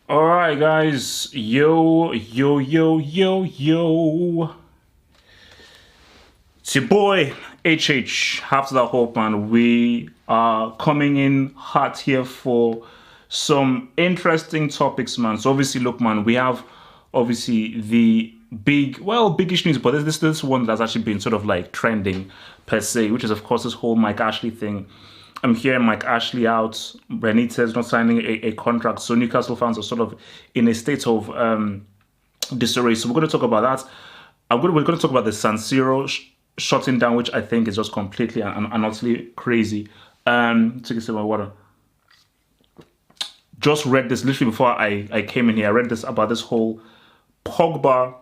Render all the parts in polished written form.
All right, guys. Yo, yo, yo, yo, yo. It's your boy HH. After that hope, man, we are coming in hot here for some interesting topics, man. So obviously, look, man, we have obviously the biggish news, but this one that's actually been sort of like trending per se, which is of course this whole Mike Ashley thing. I'm hearing Mike Ashley out, Benitez not signing a contract, so Newcastle fans are sort of in a state of disarray. So we're going to talk about that. We're going to talk about the Siro shutting down, which I think is just completely and utterly crazy. Take a sip of water. Just read this literally before I came in here. I read this about this whole Pogba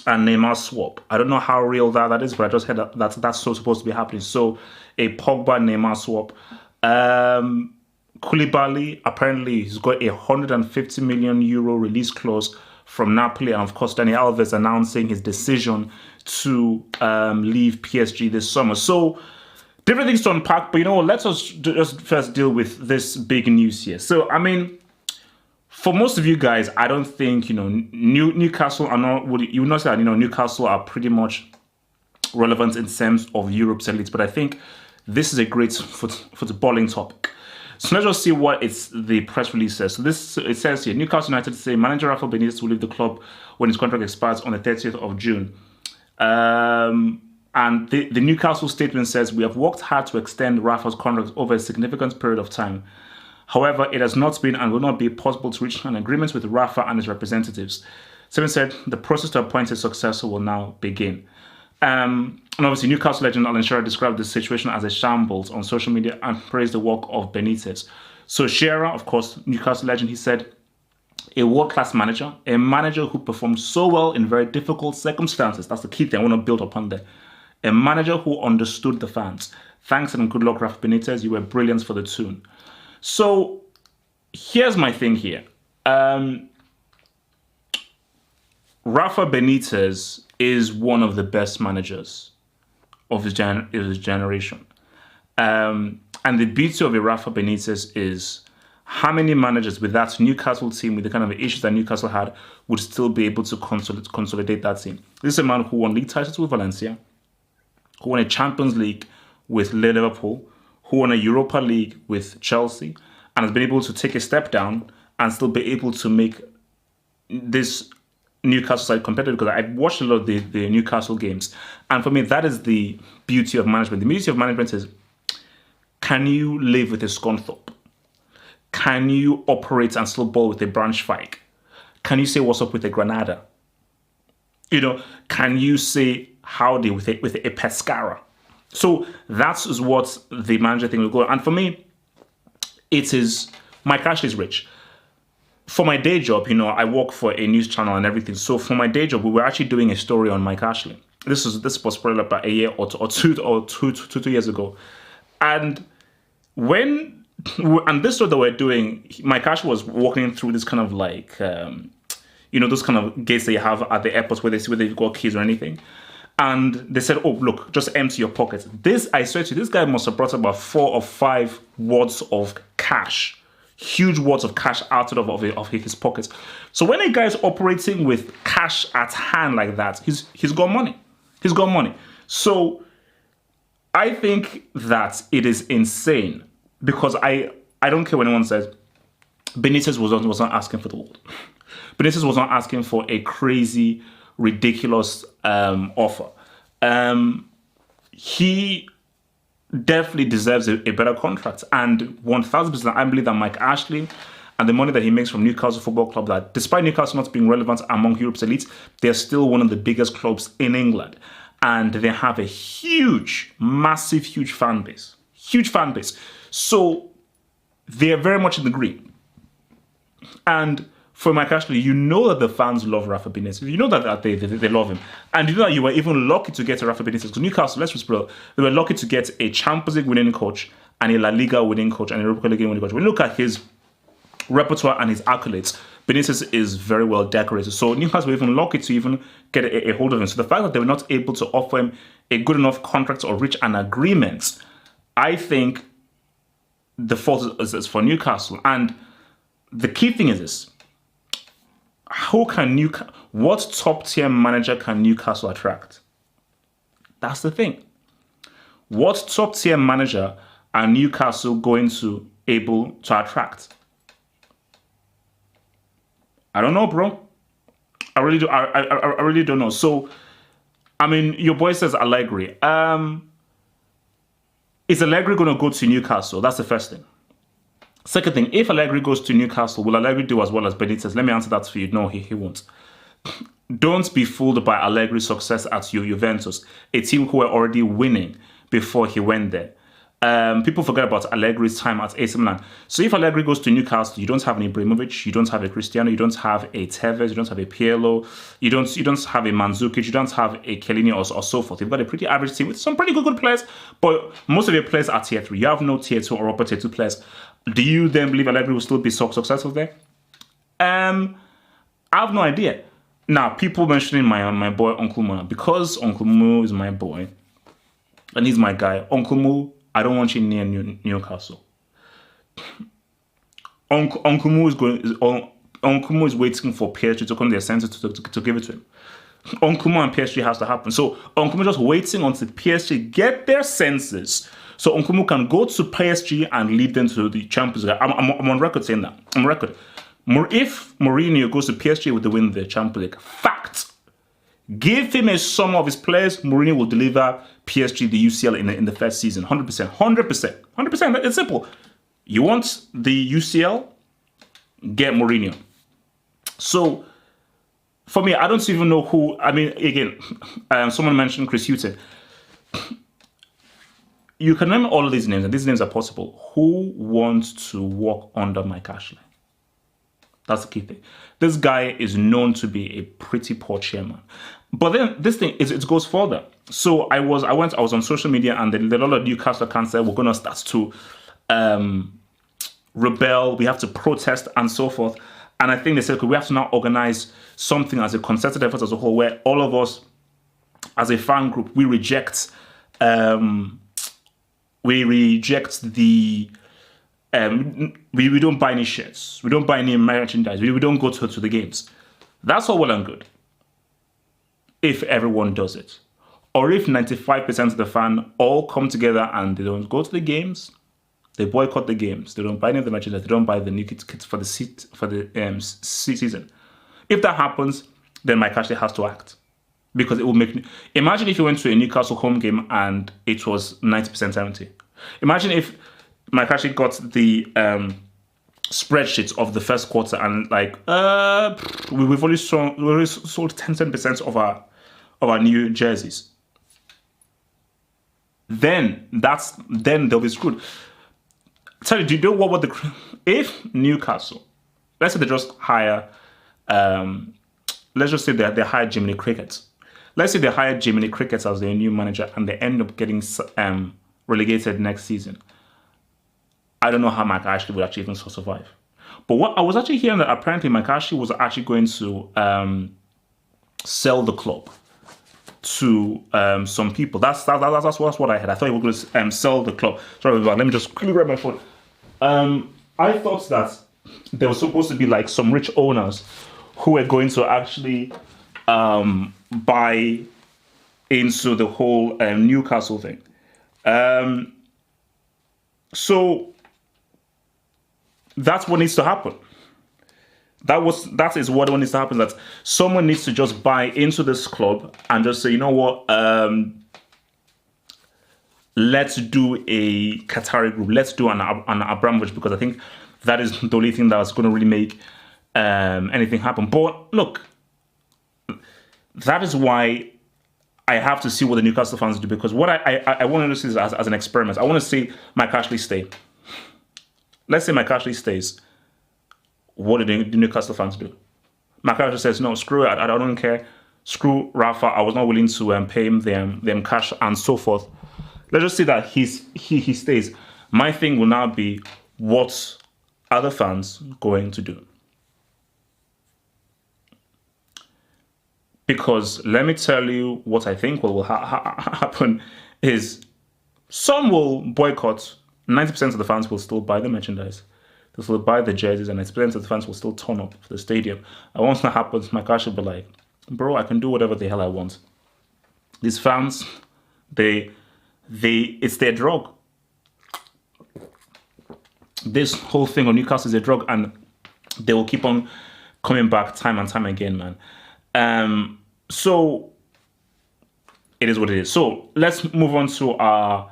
and Neymar swap. I don't know how real that is, but I just heard that's so supposed to be happening. So a Pogba Neymar swap. Koulibaly, apparently he's got a €150 million release clause from Napoli, and of course Dani Alves announcing his decision to leave PSG this summer. So different things to unpack, but you know what, let's just first deal with this big news here. So I mean, for most of you guys, I don't think, Newcastle are not, you would not say that, Newcastle are pretty much relevant in terms of Europe's elites, but I think this is a great footballing topic. So let's just see what the press release says. So it says here, Newcastle United say manager Rafa Benitez will leave the club when his contract expires on the 30th of June. And the Newcastle statement says, we have worked hard to extend Rafa's contract over a significant period of time. However, it has not been and will not be possible to reach an agreement with Rafa and his representatives. Seven said the process to appoint a successor will now begin. And obviously, Newcastle legend Alan Shearer described the situation as a shambles on social media and praised the work of Benitez. So Shearer, of course, Newcastle legend, he said, a world-class manager, a manager who performed so well in very difficult circumstances. That's the key thing I want to build upon there. A manager who understood the fans. Thanks and good luck, Rafa Benitez. You were brilliant for the tune. So here's my thing here. Rafa Benitez is one of the best managers of his generation. And the beauty of a Rafa Benitez is how many managers with that Newcastle team, with the kind of issues that Newcastle had, would still be able to consolidate that team. This is a man who won league titles with Valencia, who won a Champions League with Liverpool, who won a Europa League with Chelsea, and has been able to take a step down and still be able to make this Newcastle side competitive, because I've watched a lot of the Newcastle games. And for me, that is the beauty of management. The beauty of management is, can you live with a Scunthorpe? Can you operate and still ball with a Braunschweig? Can you say what's up with a Granada? Can you say howdy with a Pescara? So that's what the manager thing will go. And for me, it is, Mike Ashley's rich. For my day job, I work for a news channel and everything. So for my day job, we were actually doing a story on Mike Ashley. This was probably about a year or two years ago. And this story that we're doing, Mike Ashley was walking through this kind of like, those kind of gates that you have at the airports where they see whether you've got keys or anything. And they said, oh, look, just empty your pockets. I swear to you, this guy must have brought about 4 or 5 wads of cash, huge wads of cash out of his pockets. So when a guy's operating with cash at hand like that, he's got money. He's got money. So I think that it is insane, because I don't care what anyone says, Benitez was not asking for the world. Benitez was not asking for a crazy, ridiculous offer. He definitely deserves a better contract. And 1,000%, I believe that Mike Ashley and the money that he makes from Newcastle Football Club, that despite Newcastle not being relevant among Europe's elites, they're still one of the biggest clubs in England. And they have a huge, massive, huge fan base. Huge fan base. So they're very much in the green. And for Mike Ashley, you know that the fans love Rafa Benitez. You know that they love him. And you know that you were even lucky to get a Rafa Benitez. Because Newcastle, let's be real, they were lucky to get a Champions League winning coach and a La Liga winning coach and a Europa League winning coach. When you look at his repertoire and his accolades, Benitez is very well decorated. So Newcastle were even lucky to even get a hold of him. So the fact that they were not able to offer him a good enough contract or reach an agreement, I think the fault is for Newcastle. And the key thing is this. what top tier manager can Newcastle attract? That's the thing. What top tier manager are Newcastle going to able to attract? I don't know, bro. I really do. I really don't know. So, I mean, your boy says Allegri. Is Allegri going to go to Newcastle? That's the first thing. Second thing, if Allegri goes to Newcastle, will Allegri do as well as Benitez? Let me answer that for you. No, he won't. Don't be fooled by Allegri's success at Juventus, a team who were already winning before he went there. People forget about Allegri's time at AC Milan. So if Allegri goes to Newcastle, you don't have an Ibrahimovic, you don't have a Cristiano, you don't have a Tevez, you don't have a Pirlo, you don't have a Mandzukic, you don't have a Chiellini or so forth. You've got a pretty average team with some pretty good players, but most of your players are tier 3. You have no tier 2 or upper tier 2 players. Do you then believe Allegri will still be so successful there? I have no idea. Now, people mentioning my boy Uncle Mo. Because Uncle Mo is my boy, and he's my guy, Uncle Mo, I don't want you near Newcastle. Uncle Mo is waiting for PSG to come to their senses to give it to him. Uncle Mo and PSG has to happen. So Uncle Mo just waiting until PSG get their senses. So Uncle Mo can go to PSG and lead them to the Champions League. I'm on record saying that. I'm on record. If Mourinho goes to PSG with the win the Champions League, fact. Give him a sum of his players, Mourinho will deliver PSG the UCL in the first season. 100%. 100%. It's simple. You want the UCL? Get Mourinho. So, for me, I don't even know who. I mean, again, someone mentioned Chris Hughton. You can name all of these names, and these names are possible. Who wants to work under Mike Ashley? That's the key thing. This guy is known to be a pretty poor chairman. But then this thing it goes further. So I was on social media, and a lot of Newcastle fans said we're gonna start to rebel, we have to protest and so forth. And I think they said we have to now organize something as a concerted effort as a whole, where all of us as a fan group we reject the we don't buy any shirts. We don't buy any merchandise. We don't go to the games. That's all well and good. If everyone does it. Or if 95% of the fan all come together and they don't go to the games, they boycott the games, they don't buy any of the merchandise, they don't buy the new kits for the season. If that happens, then Mike Ashley has to act. Because it will make... Imagine if you went to a Newcastle home game and it was 90% empty. Imagine if Mike Ashley got the spreadsheet of the first quarter and like, we've only sold 10% of our new jerseys. Then they'll be screwed. Tell you, do you know what if Newcastle, let's say they just hire, let's just say they hire Jiminy Cricket. Let's say they hire Jiminy Cricket as their new manager and they end up getting relegated next season. I don't know how Mike Ashley would actually even survive. But what I was actually hearing that apparently Mike Ashley was actually going to sell the club to some people. That's what I had. I thought he was going to sell the club. Sorry, let me just quickly grab my phone. I thought that there was supposed to be like some rich owners who were going to actually buy into the whole Newcastle thing. So that's what needs to happen. That is what needs to happen. That someone needs to just buy into this club and just say, you know what, let's do a Qatari group. Let's do an Abramovich, because I think that is the only thing that's going to really make anything happen. But look, that is why I have to see what the Newcastle fans do, because what I want to see is as an experiment. I want to see Mike Ashley stay. Let's say Mike Ashley stays. What do the Newcastle fans do? Mike Ashley says, no, screw it, I don't care. Screw Rafa, I was not willing to pay him them cash and so forth. Let's just say that he stays. My thing will now be, what are the fans going to do? Because let me tell you what I think what will happen is some will boycott. 90% of the fans will still buy the merchandise. They will buy the jerseys, and experience the fans will still turn up for the stadium. And once that happens, my gosh will be like, bro, I can do whatever the hell I want. These fans, it's their drug. This whole thing on Newcastle is a drug, and they will keep on coming back time and time again, man. So it is what it is. So let's move on to our.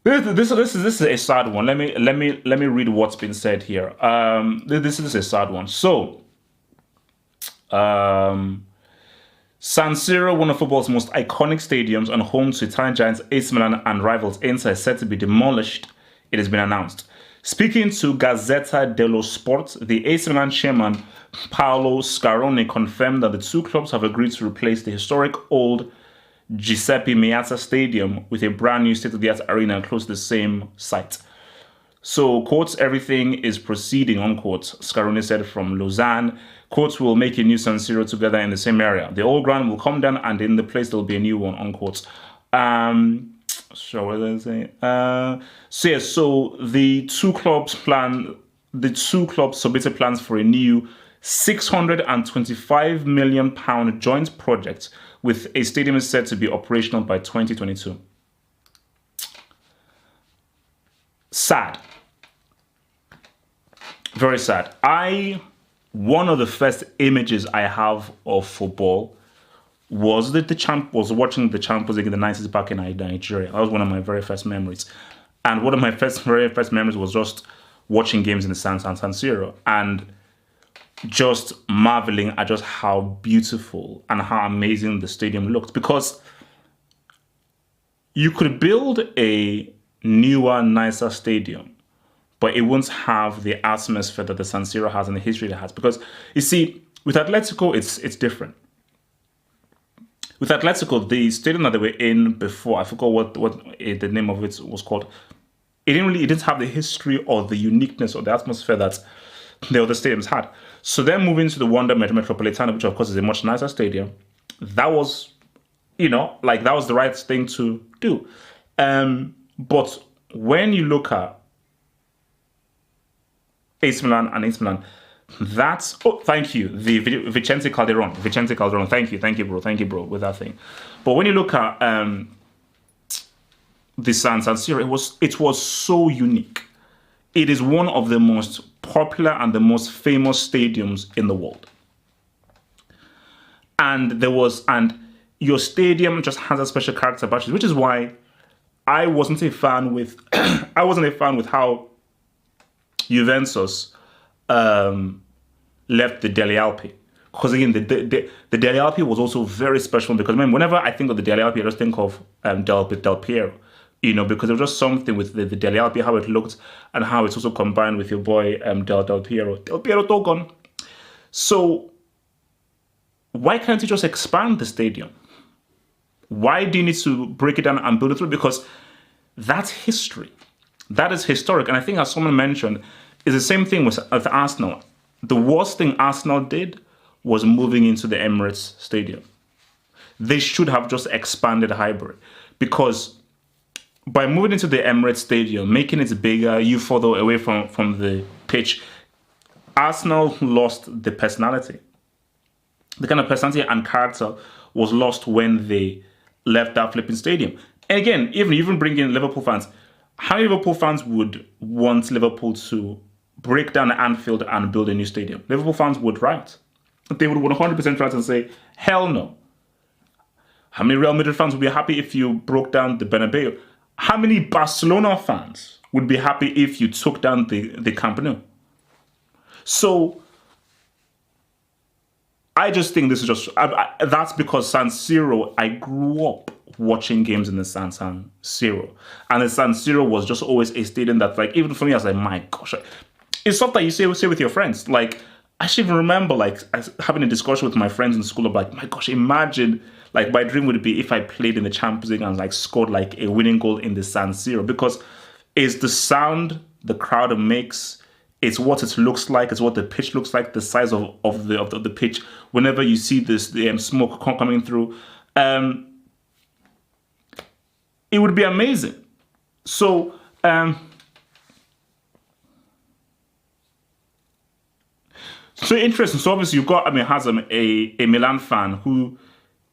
This is a sad one. Let me read what's been said here. This is a sad one. So, San Siro, one of football's most iconic stadiums and home to Italian giants AC Milan and rivals Inter, is set to be demolished. It has been announced. Speaking to Gazzetta dello Sport, the AC Milan chairman Paolo Scaroni confirmed that the two clubs have agreed to replace the historic old Giuseppe Meazza Stadium with a brand new state-of-the-art arena close to the same site. So, quotes, everything is proceeding, unquote, Scaroni said from Lausanne. Quotes, will make a new San Siro together in the same area. The old ground will come down and in the place there will be a new one, unquote. So what did I say? So the two clubs submitted plans for a new £625 million joint project with a stadium set to be operational by 2022. Sad. Very sad. One of the first images I have of football was watching the Champions League in the 90s back in Nigeria. That was one of my very first memories. And one of my very first memories was just watching games in the San Siro and just marveling at just how beautiful and how amazing the stadium looked. Because you could build a newer, nicer stadium, but it won't have the atmosphere that the San Siro has and the history it has. Because, you see, with Atletico, it's different. With Atletico, the stadium that they were in before, I forgot what the name of it was called. It didn't have the history or the uniqueness or the atmosphere that the other stadiums had. So then moving to the Wanda Metropolitano, which of course is a much nicer stadium, that was, that was the right thing to do. But when you look at AC Milan and AC Milan, thank you, the Vicente Calderon, thank you, bro, with that thing. But when you look at the San Siro, it was so unique. It is one of the most popular and the most famous stadiums in the world. And your stadium just has a special character about it, which is why I wasn't a fan with how Juventus left the Delle Alpi. Because again, the Delle Alpi was also very special, because whenever I think of the Delle Alpi, I just think of Del Piero. Because there was just something with the Delle Alpi, how it looked, and how it's also combined with your boy Del Piero. Del Piero Togon. So why can't you just expand the stadium? Why do you need to break it down and build it through? Because that's history. That is historic. And I think, as someone mentioned, it's the same thing with Arsenal. The worst thing Arsenal did was moving into the Emirates Stadium. They should have just expanded Highbury, because by moving into the Emirates Stadium, making it bigger, you further away from the pitch, Arsenal lost the personality. The kind of personality and character was lost when they left that flipping stadium. And again, even bring in Liverpool fans, how many Liverpool fans would want Liverpool to break down Anfield and build a new stadium? Liverpool fans would write. They would 100% write and say, hell no. How many Real Madrid fans would be happy if you broke down the Bernabeu? How many Barcelona fans would be happy if you took down the Camp Nou? So I just think this is just, that's because San Siro, I grew up watching games in the San Siro. And the San Siro was just always a stadium that, even for me, I was like, my gosh. It's stuff that you say with your friends. I should even remember, having a discussion with my friends in school of, my gosh, imagine, my dream would be if I played in the Champions League and, scored, a winning goal in the San Siro. Because it's the sound the crowd makes, it's what it looks like, it's what the pitch looks like, the size of the pitch. Whenever you see the smoke coming through, it would be amazing. So, So interesting. So obviously you've got, Hazem, a Milan fan who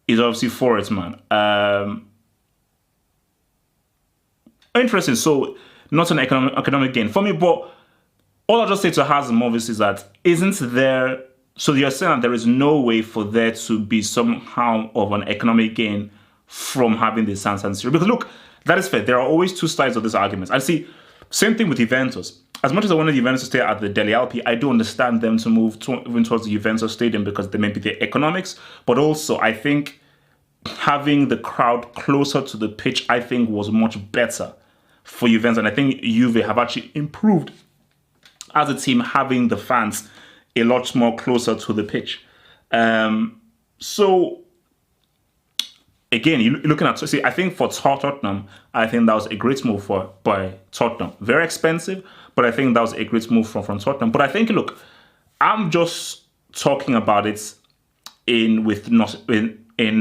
is obviously for it, man. Interesting. So not an economic gain for me, but all I'll just say to Hazem obviously is that isn't there. So you're saying that there is no way for there to be somehow of an economic gain from having the San Siro. Because look, that is fair. There are always two sides of this argument. I see. Same thing with Juventus. As much as I wanted Juventus to stay at the Deli Alpi, I do understand them to move even towards the Juventus Stadium because they may be the economics. But also, I think having the crowd closer to the pitch, I think, was much better for Juventus. And I think Juve have actually improved as a team, having the fans a lot more closer to the pitch. So, again, you're looking at, I think for Tottenham, I think that was a great move by Tottenham. Very expensive, but I think that was a great move from Tottenham. But I think, look, I'm just talking about it in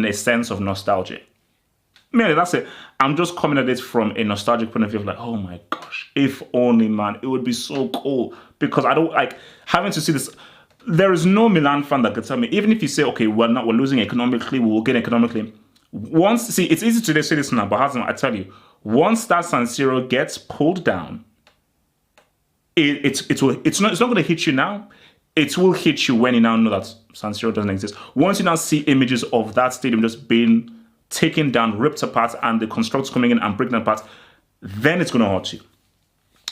a sense of nostalgia. Merely, that's it. I'm just coming at it from a nostalgic point of view of like, oh my gosh, if only, man, it would be so cool. Because I don't like having to see this. There is no Milan fan that could tell me, even if you say, okay, we're losing economically, we will gain economically. It's easy to say this now, but I tell you, once that San Siro gets pulled down, it's not going to hit you now. It will hit you when you now know that San Siro doesn't exist. Once you now see images of that stadium just being taken down, ripped apart, and the constructors coming in and breaking apart, then it's going to hurt you.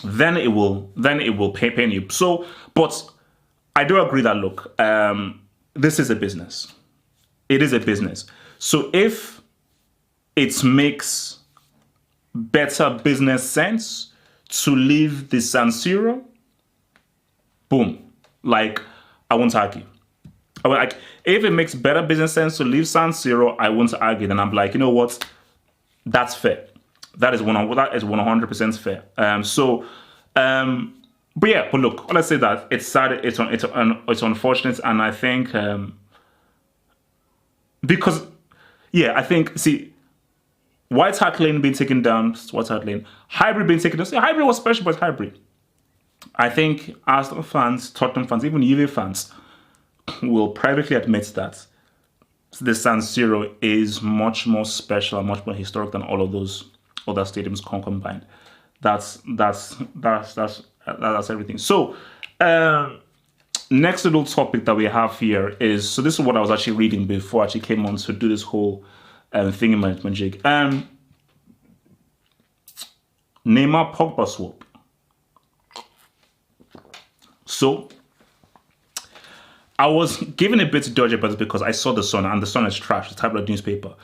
Then it will pain you. So, but I do agree that look, this is a business. It is a business. So if it makes better business sense to leave the San Siro, boom. Like, I won't argue. If it makes better business sense to leave San Siro, I won't argue. Then I'm like, you know what? That's fair. That is 100% fair. But look, let's say that it's sad. It's unfortunate, and I think because. Yeah, I think, White Hart Lane being taken down, White Hart Lane, Highbury being taken down. Highbury was special, but Highbury. I think Arsenal fans, Tottenham fans, even Juve fans will privately admit that the San Siro is much more special and much more historic than all of those other stadiums combined. That's everything. So, next little topic that we have here is, so this is what I was actually reading before I actually came on to do this whole thing in my jig. Neymar Pogba swap. So, I was given a bit to dodge about it because I saw The Sun, and The Sun is trash, the tabloid newspaper.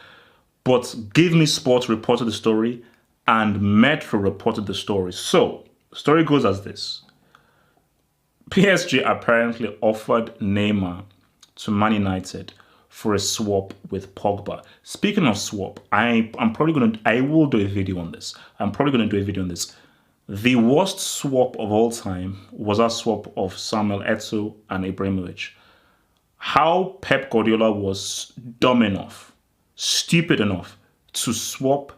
But Give Me Sports reported the story, and Metro reported the story. So, the story goes as this. PSG apparently offered Neymar to Man United for a swap with Pogba. Speaking of swap, I will do a video on this. The worst swap of all time was a swap of Samuel Eto'o and Ibrahimovic. How Pep Guardiola was dumb enough, stupid enough to swap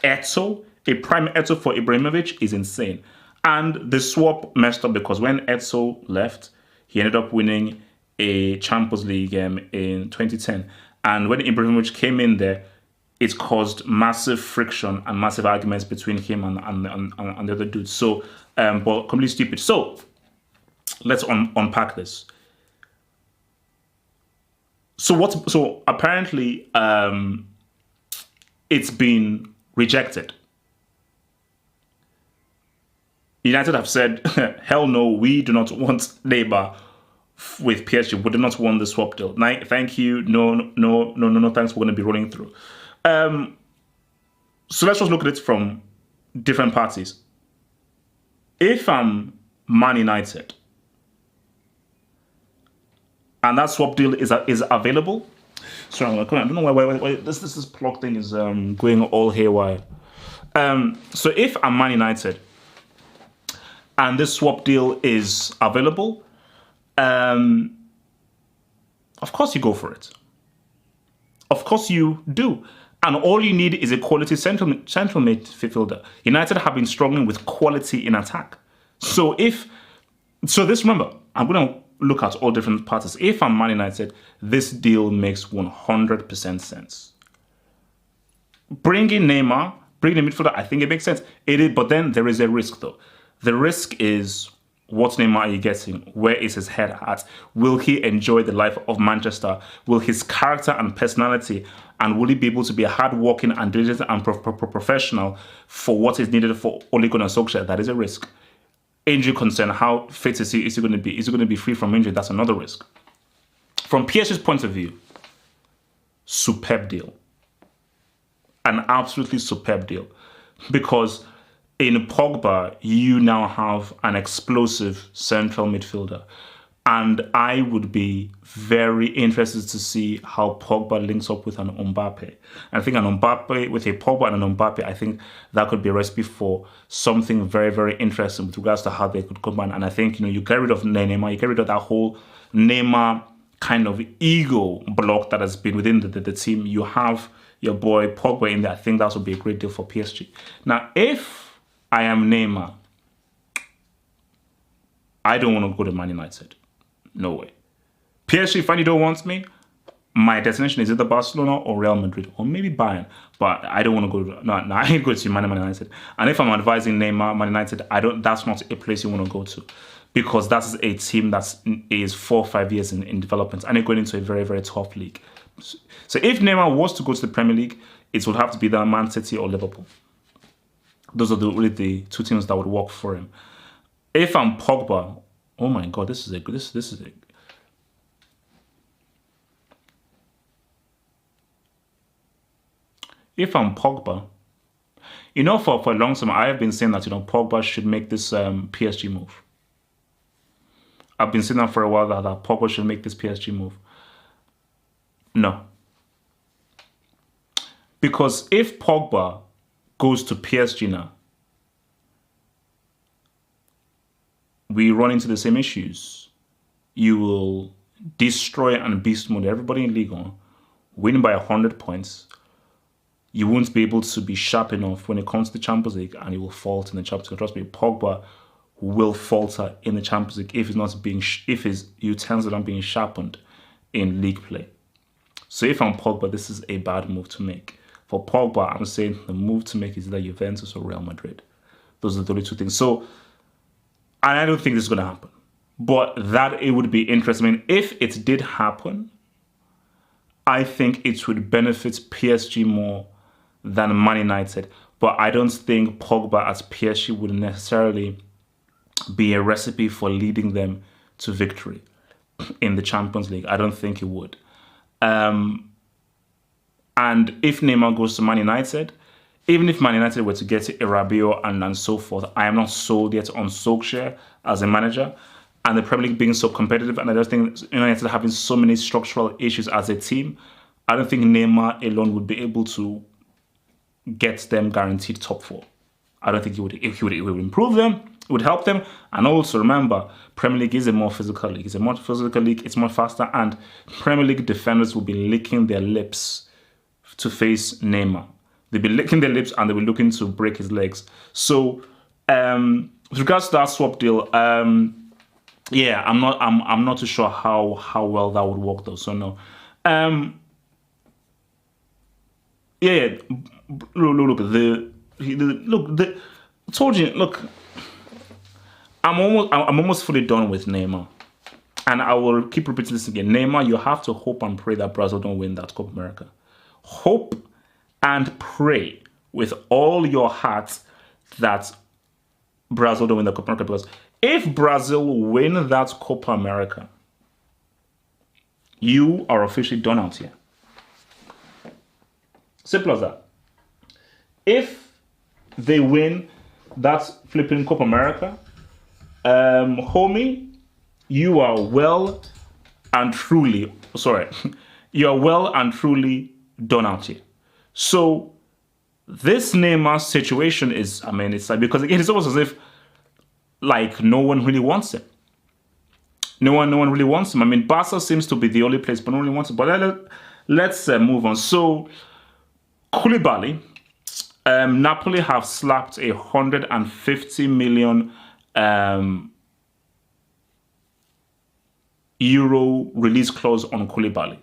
Eto'o, a prime Eto'o for Ibrahimovic, is insane. And the swap messed up because when Eto'o left, he ended up winning a Champions League game in 2010. And when Ibrahimovic came in there, it caused massive friction and massive arguments between him and the other dudes. So, but completely stupid. So, let's unpack this. So apparently, it's been rejected. United have said, hell no, we do not want Neymar with PSG. We do not want the swap deal. Thank you. No, thanks. We're going to be rolling through. So let's just look at it from different parties. If I'm Man United and that swap deal is available, sorry, I don't know why this plug thing is going all haywire. So if I'm Man United and this swap deal is available, of course you go for it. Of course you do. And all you need is a quality central midfielder. United have been struggling with quality in attack. Remember, I'm going to look at all different parties. If I'm Man United, this deal makes 100% sense. Bringing Neymar, bringing the midfielder, I think it makes sense. It is, but then there is a risk though. The risk is, what Neymar are you getting? Where is his head at? Will he enjoy the life of Manchester? Will his character and personality, and will he be able to be a hardworking and diligent and professional for what is needed for Ole Gunnar Solskjaer? That is a risk. Injury concern, how fit is he going to be? Is he going to be free from injury? That's another risk. From PSG's point of view, superb deal. An absolutely superb deal. Because in Pogba, you now have an explosive central midfielder. And I would be very interested to see how Pogba links up with an Mbappe. I think an Mbappe, with a Pogba and an Mbappe, I think that could be a recipe for something very, very interesting with regards to how they could combine. And I think, you get rid of Neymar, you get rid of that whole Neymar kind of ego block that has been within the team. You have your boy Pogba in there. I think that would be a great deal for PSG. Now, if I am Neymar, I don't want to go to Man United. No way. PSG, if you don't want me, my destination is either Barcelona or Real Madrid or maybe Bayern. But I don't want to go. No, I ain't going to Man United. And if I'm advising Neymar, Man United, that's not a place you want to go to, because that's a team that is 4 or 5 years in development and they're going into a very, very tough league. So if Neymar was to go to the Premier League, it would have to be the Man City or Liverpool. Those are really the two teams that would work for him. If I'm Pogba, oh my God, this is a. If I'm Pogba, for a long time, I have been saying that, Pogba should make this PSG move. I've been saying that for a while, that Pogba should make this PSG move. No. Because if Pogba goes to PSG now, we run into the same issues. You will destroy and beast mode everybody in Ligue 1, win by 100 points. You won't be able to be sharp enough when it comes to the Champions League, and you will falter in the Champions League. Trust me, Pogba will falter in the Champions League if his utensils aren't being sharpened in league play. So if I'm Pogba, this is a bad move to make. For Pogba, I'm saying the move to make is either Juventus or Real Madrid. Those are the only two things. So, and I don't think this is going to happen. But that it would be interesting. If it did happen, I think it would benefit PSG more than Man United. But I don't think Pogba at PSG would necessarily be a recipe for leading them to victory in the Champions League. I don't think it would. And if Neymar goes to Man United, even if Man United were to get a Rabiot and so forth, I am not sold yet on Solskjaer as a manager. And the Premier League being so competitive, and I just think United having so many structural issues as a team, I don't think Neymar alone would be able to get them guaranteed top 4. I don't think it would improve them, it would help them. And also remember, Premier League is a more physical league. It's a more physical league, it's more faster, and Premier League defenders will be licking their lips to face Neymar. They'll be licking their lips and they'll be looking to break his legs. So with regards to that swap deal, yeah, I'm not too sure how well that would work though. So no. Yeah. Look. I told you. Look, I'm almost fully done with Neymar, and I will keep repeating this again. Neymar, you have to hope and pray that Brazil don't win that Copa America. Hope and pray with all your heart that Brazil don't win the Copa America, because if Brazil win that Copa America, you are officially done out here. Simple as that. If they win that flipping Copa America, homie, you are well and truly done out here. So this Neymar situation is, it's like, because again, it's almost as if like no one really wants him. No one really wants him. Barca seems to be the only place, but no one really wants him. But let's move on. So Koulibaly, Napoli have slapped 150 million euro release clause on Koulibaly.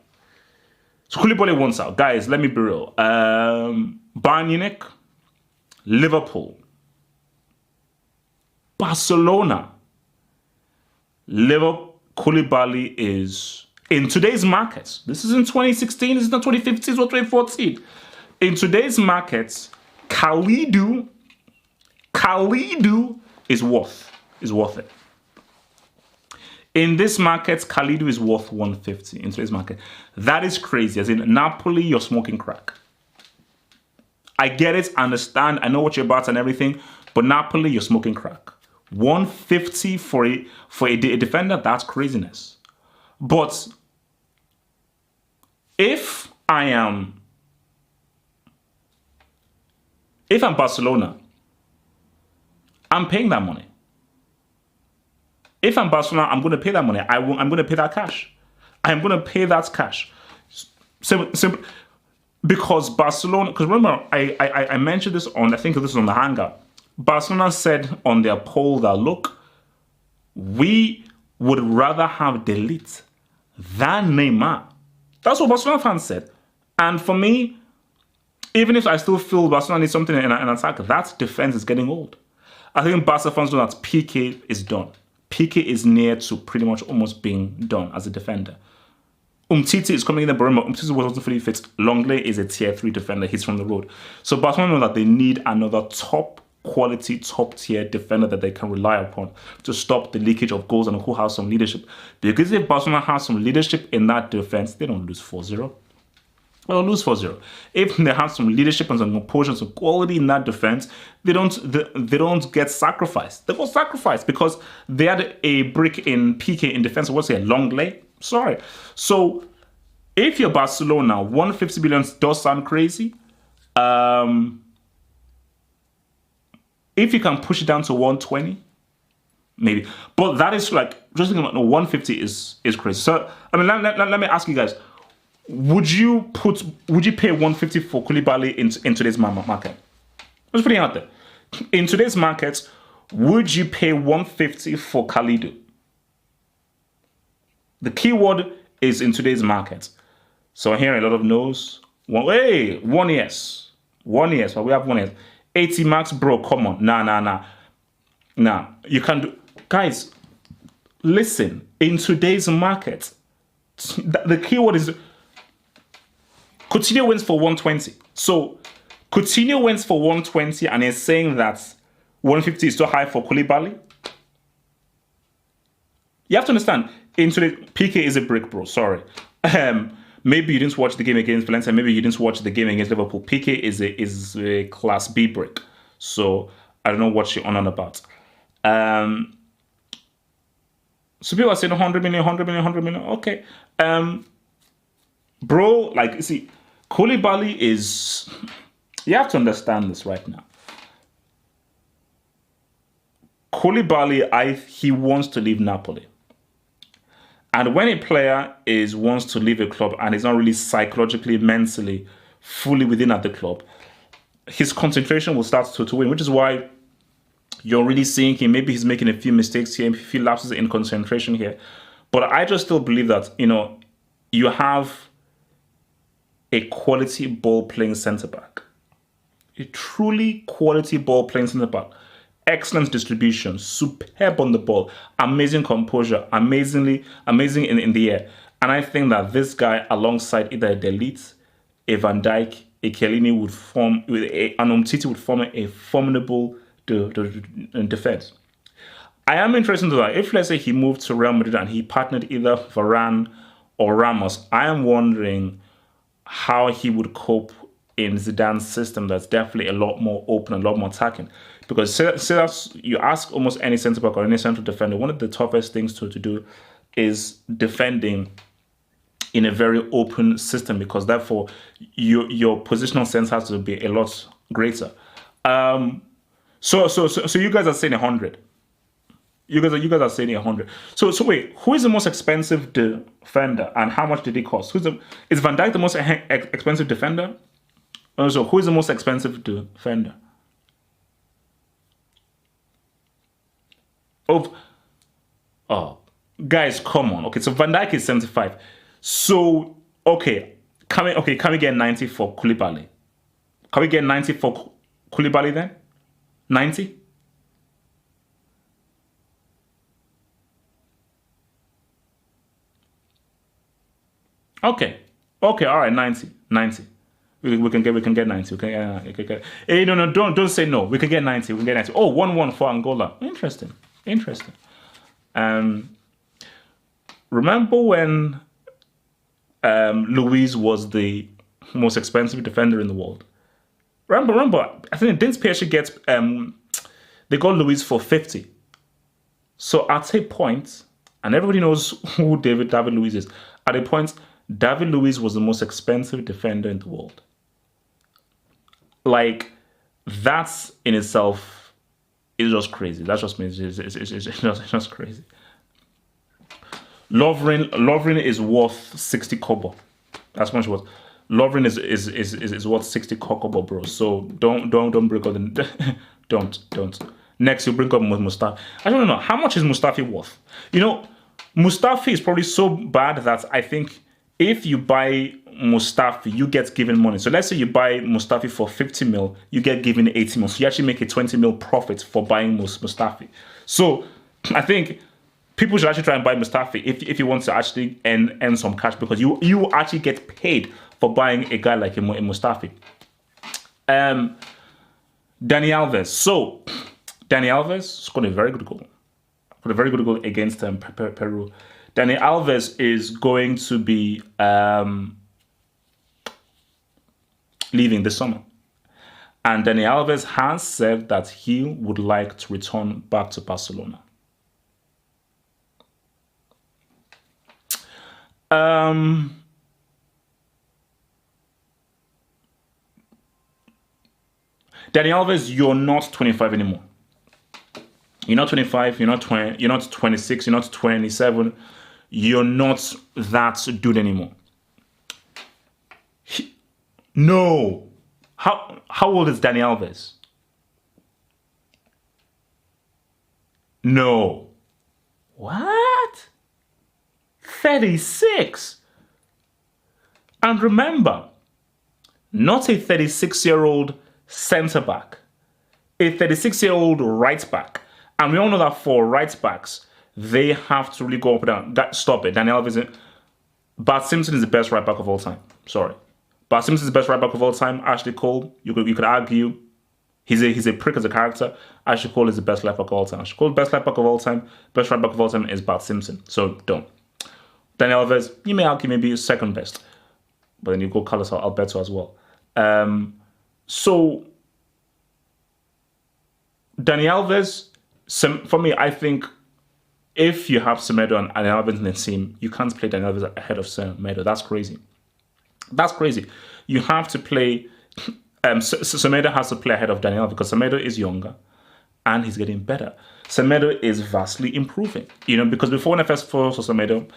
So Koulibaly wants out. Guys, let me be real. Bayern Munich, Liverpool, Barcelona, Koulibaly is, in today's markets, this is in 2016, this is not 2015, or 2014. In today's markets, Kalidou is worth it. In this market, Kalidou is worth 150 in today's market. That is crazy. As in Napoli, you're smoking crack. I get it, I understand, I know what you're about and everything, but Napoli, you're smoking crack. 150 for a defender, that's craziness. But if I'm Barcelona, I'm paying that money. If I'm Barcelona, I'm going to pay that money. I'm going to pay that cash. I'm going to pay that cash. Simple. Because Barcelona, because remember, I mentioned this on, I think this was on the Hangout. Barcelona said on their poll that, look, we would rather have De Ligt than Neymar. That's what Barcelona fans said. And for me, even if I still feel Barcelona needs something in attack, that defense is getting old. I think Barca fans know that Piqué is done. Piqué is near to pretty much almost being done as a defender. Umtiti is coming in the Burma. Umtiti wasn't fully fit. Longley is a tier 3 defender. He's from the road. So Barcelona know that they need another top quality, top tier defender that they can rely upon to stop the leakage of goals and who has some leadership. Because if Barcelona has some leadership in that defense, they don't lose 4-0. Well, lose 4-0. If they have some leadership and some composure, some quality in that defense, they don't get sacrificed. They got sacrificed because they had a brick in Piqué in defense. What's it? Longley? Sorry. So if you're Barcelona, 150 billion does sound crazy. If you can push it down to 120, maybe. But that is like, just thinking about, no, 150 is crazy. So, I mean, let me ask you guys, would you pay 150 for Koulibaly in today's market? Let's put it out there. In today's market, would you pay 150 for Kalidou? The keyword is in today's market. So I'm hearing a lot of no's. One yes. One yes, but we have one yes. 80 max, bro, come on. Nah. You can do. Guys, listen. In today's market, the keyword is Coutinho wins for 120. So Coutinho wins for 120 and is saying that 150 is too high for Koulibaly. You have to understand, in today's, Piqué is a brick, bro. Sorry. Maybe you didn't watch the game against Valencia. Maybe you didn't watch the game against Liverpool. Piqué is a Class B brick. So I don't know what you're on about. So people are saying 100 million. Okay. Bro, like, see, Koulibaly is... You have to understand this right now. Koulibaly, he wants to leave Napoli. And when a player wants to leave a club and is not really psychologically, mentally, fully within at the club, his concentration will start to wane, which is why you're really seeing him. Maybe he's making a few mistakes here, a few lapses in concentration here. But I just still believe that, you have a quality ball-playing centre-back. A truly quality ball-playing centre-back. Excellent distribution, superb on the ball, amazing composure, amazing in the air. And I think that this guy, alongside either a De Ligt, a Van Dijk, a Chiellini would form, an Umtiti would form a formidable defense. I am interested in that. If, let's say, he moved to Real Madrid and he partnered either Varane or Ramos, I am wondering how he would cope in Zidane's system that's definitely a lot more open, a lot more attacking. Because you ask almost any centre-back or any central defender, one of the toughest things to do is defending in a very open system, because therefore your positional sense has to be a lot greater. So you guys are saying 100. You guys are saying 100. So wait, who is the most expensive defender and how much did it cost? Is Van Dijk the most expensive defender? Also, who is the most expensive defender? guys, come on. Okay, so Van Dijk is 75. So can we get 90 for Koulibaly? Can we get 90 for Koulibaly then? 90? Okay. Okay, all right, 90. 90. We can get 90. Okay, hey, no, don't say no. We can get 90. We can get 90. Oh, 1-1 for Angola. Interesting. Interesting. Um remember when Luis was the most expensive defender in the world? Remember, I think didn't PSG get they got Luis for 50. So at a point, and everybody knows who David Luiz is. At a point, David Luiz was the most expensive defender in the world. Like, that's in itself is just crazy. That's just me. It's just crazy. Lovren is worth 60 kobo. That's much worth. Lovren is worth 60 kobo, bro. So don't break up the don't. Next, you bring up Mustafi. I don't know how much is Mustafi worth. Mustafi is probably so bad that I think if you buy Mustafi, you get given money. So let's say you buy Mustafi for 50 mil, you get given 80 mil. So you actually make a 20 mil profit for buying Mustafi. So I think people should actually try and buy Mustafi if you want to actually earn some cash, because you actually get paid for buying a guy like a Mustafi. Dani Alves. So Dani Alves scored a very good goal. Scored a very good goal against Peru. Dani Alves is going to be leaving this summer. And Dani Alves has said that he would like to return back to Barcelona. Dani Alves, you're not 25 anymore. You're not 25, you're not 20, you're not 26, you're not 27. You're not that dude anymore. No. How old is Dani Alves? No. What? 36. And remember, not a 36-year-old centre back, a 36-year-old right back. And we all know that for right backs, they have to really go up and down. Stop it. Dani Alves, Bart Simpson is the best right back of all time. Sorry. Bart Simpson is the best right back of all time. Ashley Cole, you could argue he's a prick as a character. Ashley Cole is the best left back of all time. Ashley Cole, best left back of all time. Best right back of all time is Bart Simpson. So don't. Dani Alves, you may argue maybe second best. But then you go Carlos Alberto as well. So Dani Alves, for me, I think if you have Semedo and Alves in the team, you can't play Dani Alves ahead of Semedo. That's crazy. That's crazy. You have to play. Semedo has to play ahead of Dani Alves because Semedo is younger and he's getting better. Semedo is vastly improving. Because before when I first saw Semedo,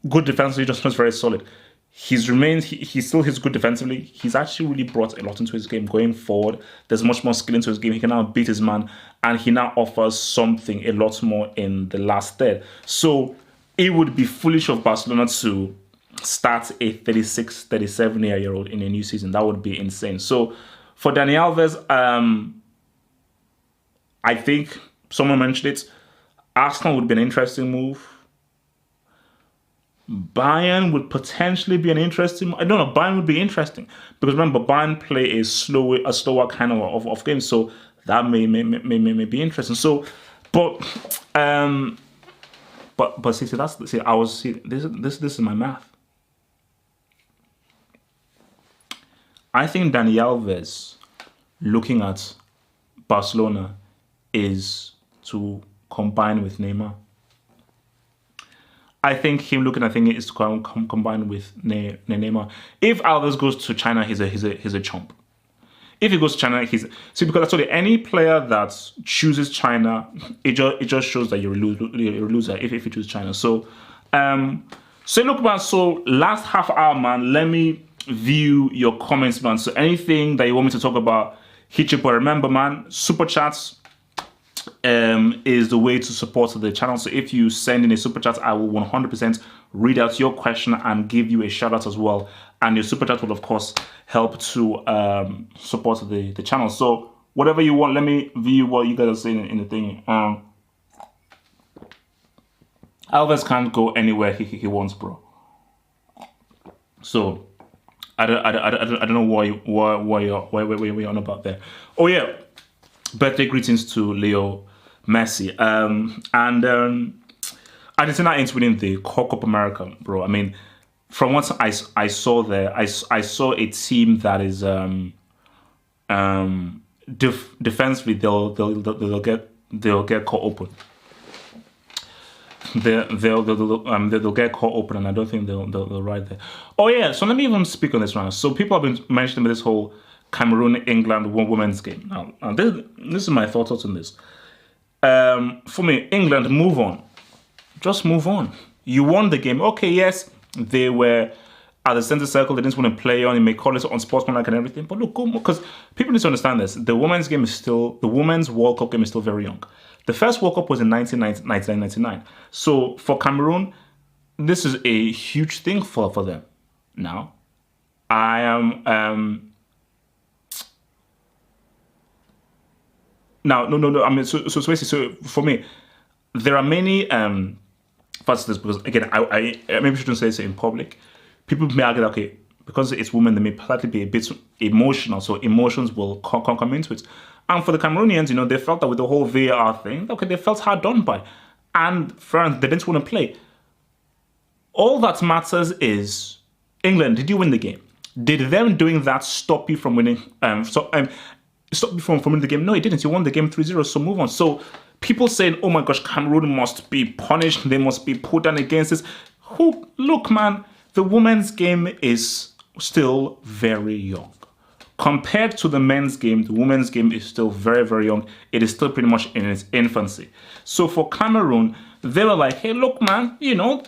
good defensively, just was very solid. He's still good defensively. He's actually really brought a lot into his game going forward. There's much more skill into his game. He can now beat his man, and he now offers something a lot more in the last third. So it would be foolish of Barcelona to start a 36, 37-year-old in a new season. That would be insane. So for Dani Alves, I think someone mentioned it. Arsenal would be an interesting move. Bayern would potentially be an interesting. I don't know. Bayern would be interesting because remember, Bayern play a slower kind of game, so that may be interesting. So, but see, this is my math. I think Dani Alves, looking at Barcelona, is to combine with Neymar. I think him looking at things is to combine with Neymar. If Alves goes to China, he's a chump. If he goes to China, because that's only any player that chooses China, it just shows that you're a loser if you choose China. So look, man. So last half hour, man. Let me view your comments, man. So anything that you want me to talk about, hit you. But remember, man, super chats. is the way to support the channel. So if you send in a super chat, I will 100% read out your question and give you a shout out as well. And your super chat will of course help to support the channel. So whatever you want, let me view what you guys are saying in the thing. Alves can't go anywhere he wants, bro. So I don't know why you're on about there. Oh yeah, birthday greetings to Leo Messi. Argentina ain't winning the Copa America, bro. I mean, from what I saw there, I saw a team that is defensively they'll get caught open. They'll get caught open, and I don't think they'll ride there. Oh yeah, so let me even speak on this one. So people have been mentioning this whole Cameroon England women's game. Now this is my thoughts on this. For me, England, move on. Just move on. You won the game. Okay, yes, they were at the center circle. They didn't want to play on. You may call it unsportsmanlike and everything, but look, because people need to understand this. The women's World Cup game is still very young. The first World Cup was in 1999. So for Cameroon, this is a huge thing for them. Now, I am no. I mean, so basically, so for me, there are many factors because again, I maybe shouldn't say this in public. People may argue that, okay, because it's women, they may slightly be a bit emotional, so emotions will come into it. And for the Cameroonians, they felt that with the whole VAR thing, okay, they felt hard done by. And France, they didn't want to play. All that matters is, England, did you win the game? Did them doing that stop you from winning? Stop you from winning the game? No, it didn't. You won the game 3-0, so move on. So people saying, oh my gosh, Cameroon must be punished. They must be put down against this. Look, man, the women's game is still very young. Compared to the men's game, the women's game is still very, very young. It is still pretty much in its infancy. So for Cameroon, they were like, hey, look, man,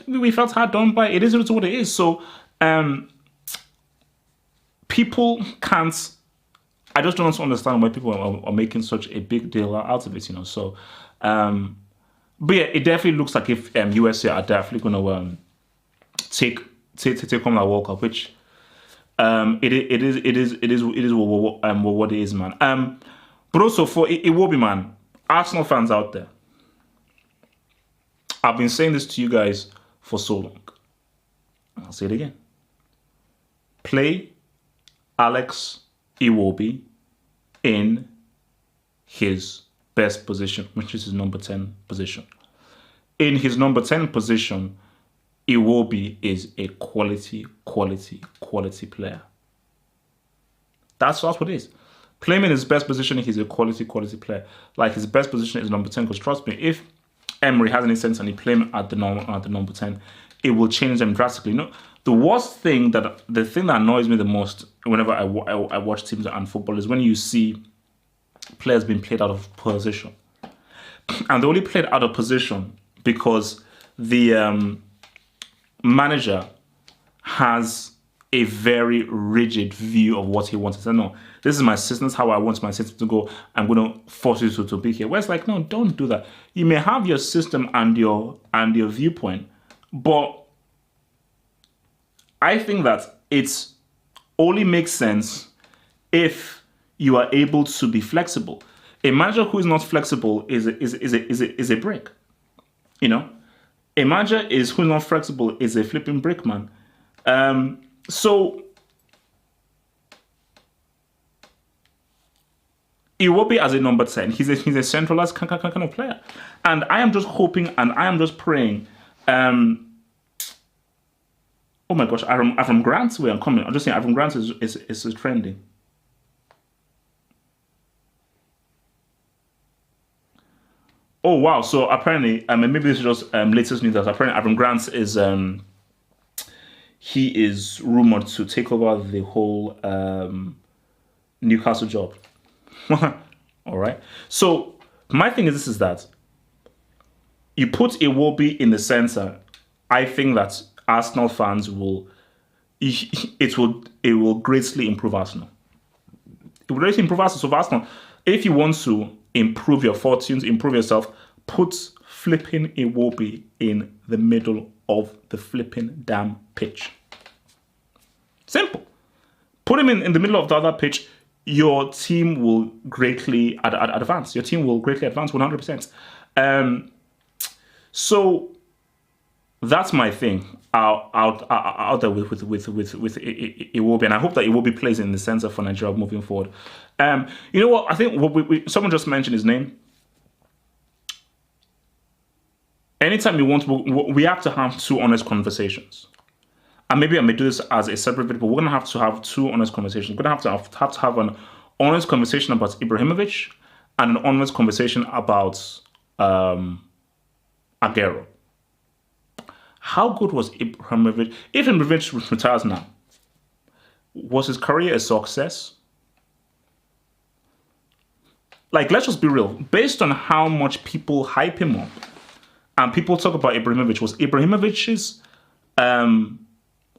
we felt hard done by. It is what it is. So people can't, I just don't understand why people are making such a big deal out of it, So, but yeah, it definitely looks like if USA are definitely going to take home that World Cup, which it is what it is, man. But also it will be, man. Arsenal fans out there, I've been saying this to you guys for so long. I'll say it again. Play Alex Iwobi in his best position, which is his number 10 position. In his number 10 position, Iwobi is a quality player. That's what it is. Play him in his best position, he's a quality player. Like, his best position is number 10, because trust me, if Emery has any sense and he play him at the number 10, it will change them drastically. The thing that annoys me the most whenever I watch teams and football is when you see players being played out of position. And they're only played out of position because the manager has a very rigid view of what he wants. He said, no, this is my system, this is how I want my system to go. I'm going to force you to be here. Where it's like, no, don't do that. You may have your system and your viewpoint, but I think that it only makes sense if you are able to be flexible. A manager who is not flexible is a brick. A manager who's not flexible is a flipping brick, man. So Iwobi as a number 10, he's a centralized kind of player. And I am just hoping and I am just praying. Oh my gosh, Avram Grant's way I'm coming. I'm just saying Avram Grant is trending. Oh wow! So apparently, maybe this is just latest news. That apparently Avram Grant is he is rumored to take over the whole Newcastle job. All right. So my thing is that you put Iwobi in the center. I think that Arsenal fans will greatly improve Arsenal. It will greatly improve Arsenal. So for Arsenal, if you want to improve your fortunes, improve yourself, put flipping Iwobi in the middle of the flipping damn pitch. Simple. Put him in the middle of the other pitch. Your team will greatly advance. Your team will greatly advance 100%. So that's my thing out there with Iwobi, and I hope that Iwobi plays in the center for Nigeria moving forward. You know what? I think someone just mentioned his name. Anytime we have to have two honest conversations. And maybe I may do this as a separate video, but we're going to have two honest conversations. We're going to have an honest conversation about Ibrahimovic and an honest conversation about Aguero. How good was Ibrahimovic? If Ibrahimovic retires now, was his career a success? Like, let's just be real. Based on how much people hype him up and people talk about Ibrahimovic, was Ibrahimovic's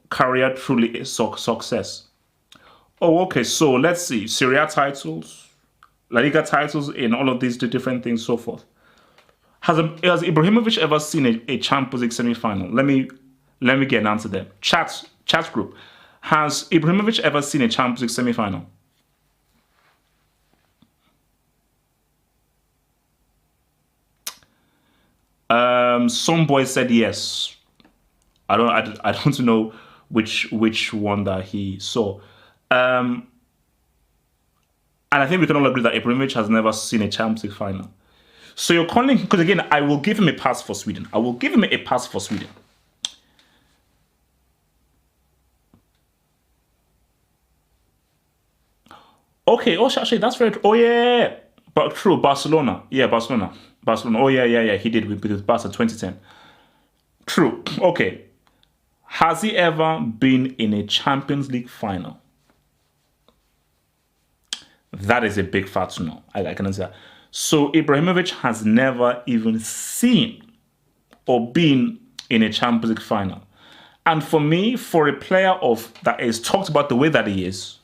career truly a success? Oh, okay. So let's see. Serie A titles, La Liga titles in all of these different things, so forth. Has Ibrahimovic ever seen a Champions League semi-final? Let me get an answer there. Chat group. Has Ibrahimovic ever seen a Champions League semi-final? Some boy said yes. I don't know which one that he saw. And I think we can all agree that Ibrahimovic has never seen a Champions League final. So you're calling, because again, I will give him a pass for Sweden. I will give him a pass for Sweden. Okay, oh, actually, that's very true. Oh, yeah. But true, Barcelona. Yeah, Barcelona. Oh, yeah. He did with Barca 2010. True. Okay. Has he ever been in a Champions League final? That is a big fat no. I can answer that. So Ibrahimovic has never even seen or been in a Champions League final. And for me, for a player that is talked about the way that he is,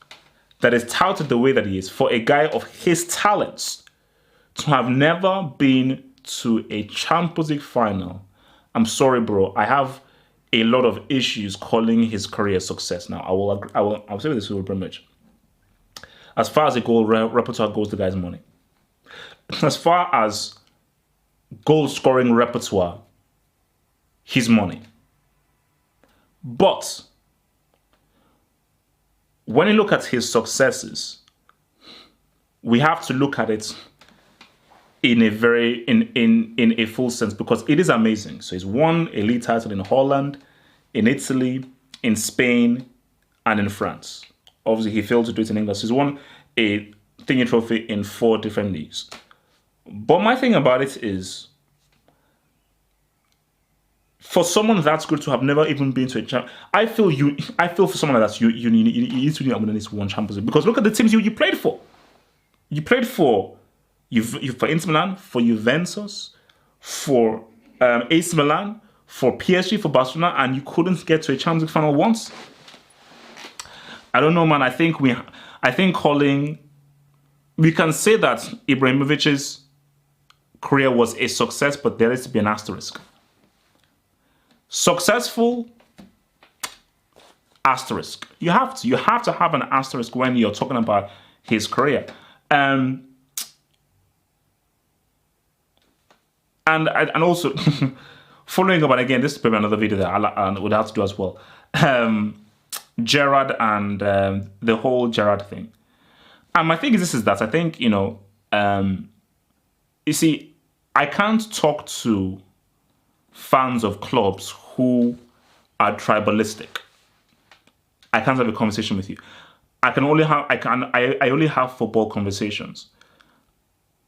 that is touted the way that he is, for a guy of his talents to have never been to a Champions League final, I'm sorry, bro. I have a lot of issues calling his career success. Now, I'll say this with Ibrahimovic. As far as the goal repertoire goes, the guy's money. As far as goal scoring repertoire, his money. But when you look at his successes, we have to look at it in a full sense, because it is amazing. So he's won a league title in Holland, in Italy, in Spain, and in France. Obviously, he failed to do it in England. So he's won a thingy trophy in 4 different leagues. But my thing about it is, for someone that's good to have never even been to a champ, I feel for someone like that, you need to need at least one Champions League. Because look at the teams you played for. You played for for Inter Milan, for Juventus, for AC Milan, for PSG, for Barcelona, and you couldn't get to a Champions League final once. I don't know, man. I think we can say that Ibrahimovic's career was a success, but there is to be an asterisk. Successful, asterisk. You have to have an asterisk when you're talking about his career. And also following up, and again, this is probably another video that I would have to do as well. Gerrard and the whole Gerrard thing. And my thing is that I think, you see, I can't talk to fans of clubs who are tribalistic. I can't have a conversation with you. I only have football conversations.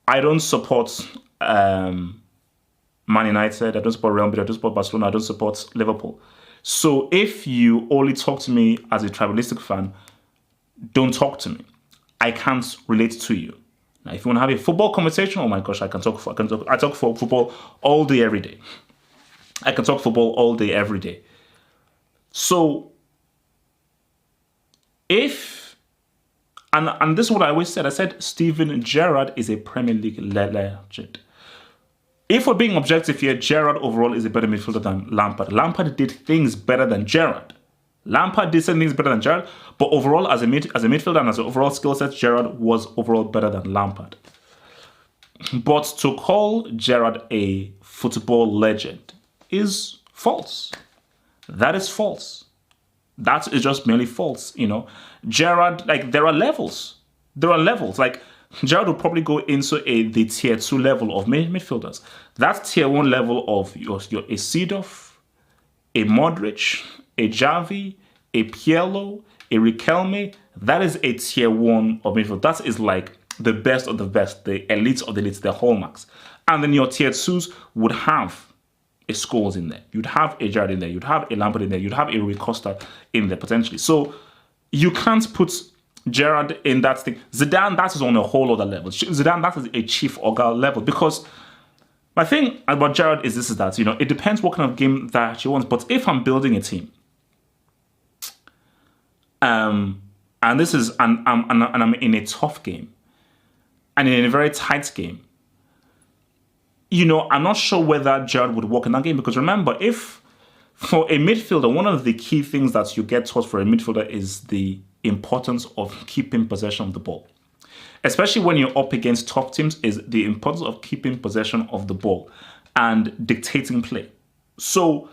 I don't support Man United. I don't support Real Madrid. I don't support Barcelona. I don't support Liverpool. So if you only talk to me as a tribalistic fan, don't talk to me. I can't relate to you. Now, if you want to have a football conversation, oh my gosh, I talk for football all day, every day. I can talk football all day, every day. So and this is what I always said. I said Steven Gerrard is a Premier League legend. If we're being objective here, Gerrard overall is a better midfielder than Lampard. Lampard did things better than Gerrard. Lampard did some things better than Gerrard, but overall, as a midfielder and as an overall skill set, Gerrard was overall better than Lampard. But to call Gerrard a football legend is false. That is false. That is just merely false, Gerrard, there are levels. There are levels. Gerrard will probably go into the tier 2 level of midfielders. That's tier 1 level of your a Seedorf, a Modric, a Xavi, a Pirlo, a Riquelme. That is a tier 1 of midfield. That is the best of the best, the elites of the elites, the hallmarks. And then your tier 2s would have a Scholes in there. You'd have a Gerrard in there. You'd have a Lampard in there. You'd have a Rui Costa in there potentially. So you can't put Gerrard in that thing. Zidane, that is on a whole other level. Zidane, that is a chief Oga level. Because my thing about Gerrard is that, it depends what kind of game that you want. But if I'm building a team, and I'm in a tough game, and in a very tight game, I'm not sure whether Gerrard would work in that game. Because remember, if for a midfielder, one of the key things that you get taught for a midfielder is the importance of keeping possession of the ball. Especially when you're up against top teams, is the importance of keeping possession of the ball and dictating play. So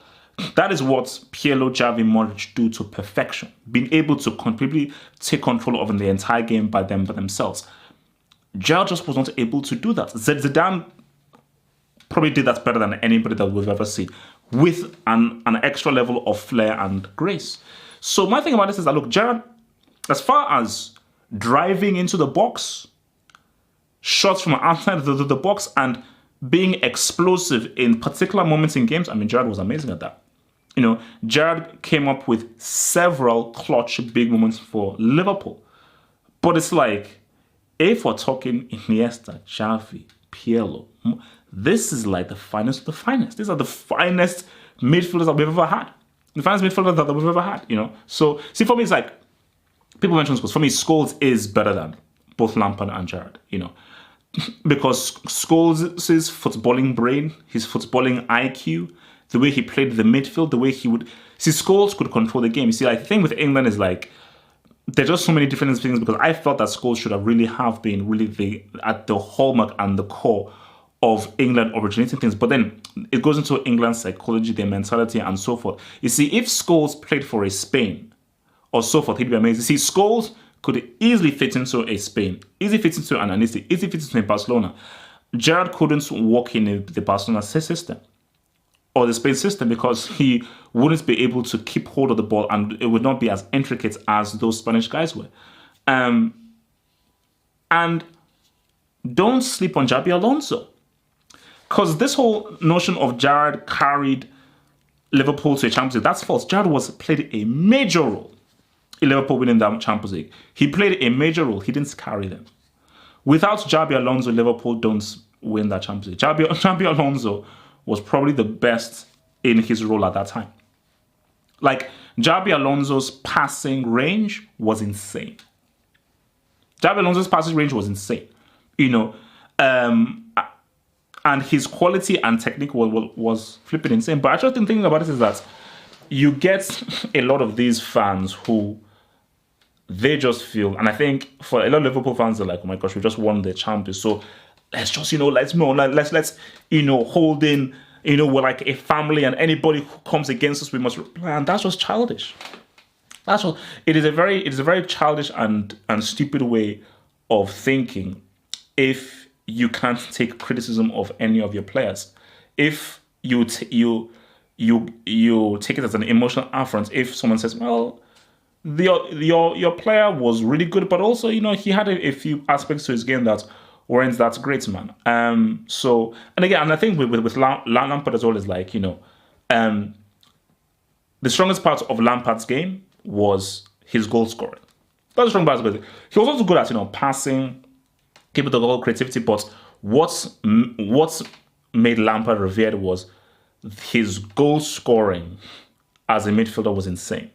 that is what Pirlo, Xavi, Modric do to perfection. Being able to completely take control of the entire game by themselves. Gerrard just was not able to do that. Zidane probably did that better than anybody that we've ever seen, with an extra level of flair and grace. So my thing about this is that, look, Gerrard, as far as driving into the box, shots from outside the box, and being explosive in particular moments in games, Gerrard was amazing at that. Gerrard came up with several clutch big moments for Liverpool. But it's if we're talking Iniesta, Xavi, Pirlo, this is the finest of the finest. These are the finest midfielders that we've ever had. The finest midfielders that we've ever had, So, see, for me, it's people mention Scholes. For me, Scholes is better than both Lampard and Gerrard, Because Scholes' footballing brain, his footballing IQ, the way he played the midfield, the way he would... See, Scholes could control the game. You see, the thing with England is there's just so many different things, because I felt that Scholes should have been at the hallmark and the core of England originating things. But then it goes into England's psychology, their mentality, and so forth. You see, if Scholes played for a Spain or so forth, he'd be amazing. See, Scholes could easily fit into a Spain, easily fit into an Ananisti, easily fit into a Barcelona. Gerrard couldn't work in the Barcelona system or the Spain system, because he wouldn't be able to keep hold of the ball, and it would not be as intricate as those Spanish guys were. And don't sleep on Xabi Alonso. Because this whole notion of Gerrard carried Liverpool to a Champions League, that's false. Gerrard played a major role in Liverpool winning that Champions League. He played a major role. He didn't carry them. Without Xabi Alonso, Liverpool don't win that Champions League. Xabi Alonso was probably the best in his role at that time. Xabi Alonso's passing range was insane. And his quality and technique was flipping insane. But actually, the thing about it is that you get a lot of these fans who they just feel, and I think for a lot of Liverpool fans, they're oh my gosh, we just won the Champions, so let's just let's hold in, we're like a family, and anybody who comes against us, we must reply. And that's just childish. It is a very childish and stupid way of thinking. If you can't take criticism of any of your players, if you take it as an emotional affront, if someone says, well, your player was really good, but also he had a few aspects to his game that weren't that great, man. And I think with Lampard as well is the strongest part of Lampard's game was his goal scoring. That's the strong part of it. He was also good at passing, keeping the goal, creativity. But what made Lampard revered was his goal scoring as a midfielder was insane.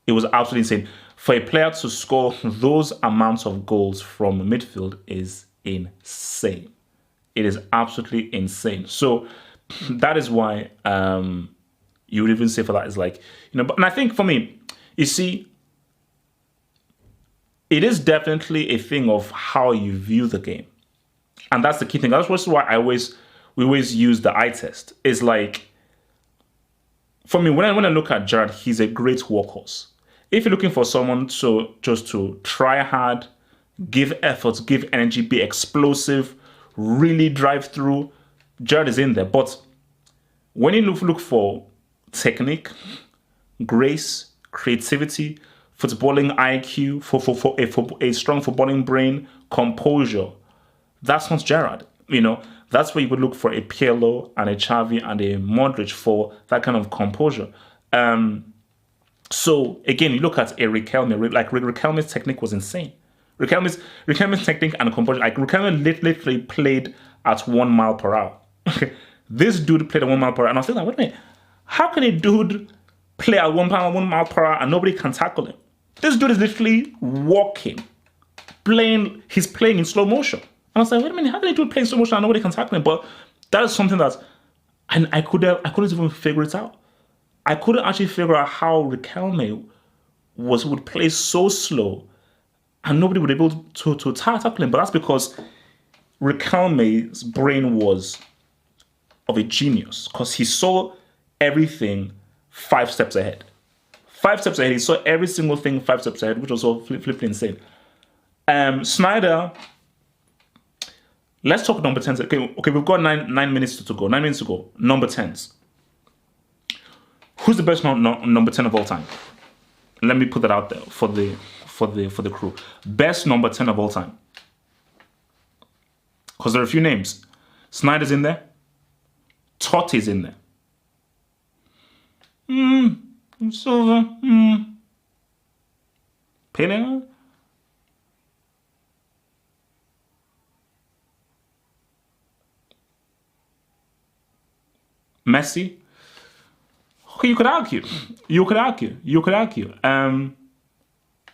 It was absolutely insane. For a player to score those amounts of goals from midfield is insane. It is absolutely insane. So that is why you would even say for that is like, but, and I think for me, you see, it is definitely a thing of how you view the game. And that's the key thing. That's why we always use the eye test. It's like, for me, when I look at Gerrard, he's a great workhorse. If you're looking for someone to try hard, give effort, give energy, be explosive, really drive through, Gerrard is in there. But when you look for technique, grace, creativity, footballing IQ, for a strong footballing brain, composure, that's not Gerrard. That's where you would look for a Pirlo and a Xavi and a Modric for that kind of composure. So again, you look at a Riquelme. Like Riquelme's technique was insane. Riquelme's technique and composure. Like Riquelme literally played at 1 mile per hour. This dude played at 1 mile per hour, and I was thinking, wait a minute, how can a dude play at 1 mile per hour and nobody can tackle him? This dude is literally walking, playing. He's playing in slow motion. And I was like, wait a minute, how can a dude play in slow motion and nobody can tackle him? But that is something that, and I couldn't even figure it out. I couldn't actually figure out how Riquelme would play so slow and nobody would be able to tackle him. But that's because Riquelme's brain was of a genius, because he saw everything 5 steps ahead. 5 steps ahead. He saw every single thing 5 steps ahead, which was so flipping insane. Sneijder, let's talk number 10s. Okay, we've got 9 minutes to go. 9 minutes to go. Number 10s. Who's the best number 10 of all time? Let me put that out there for the crew. Best number 10 of all time. Because there are a few names. Sneijder's in there. Totti's in there. Silva. Pele. Messi. Okay, you could argue.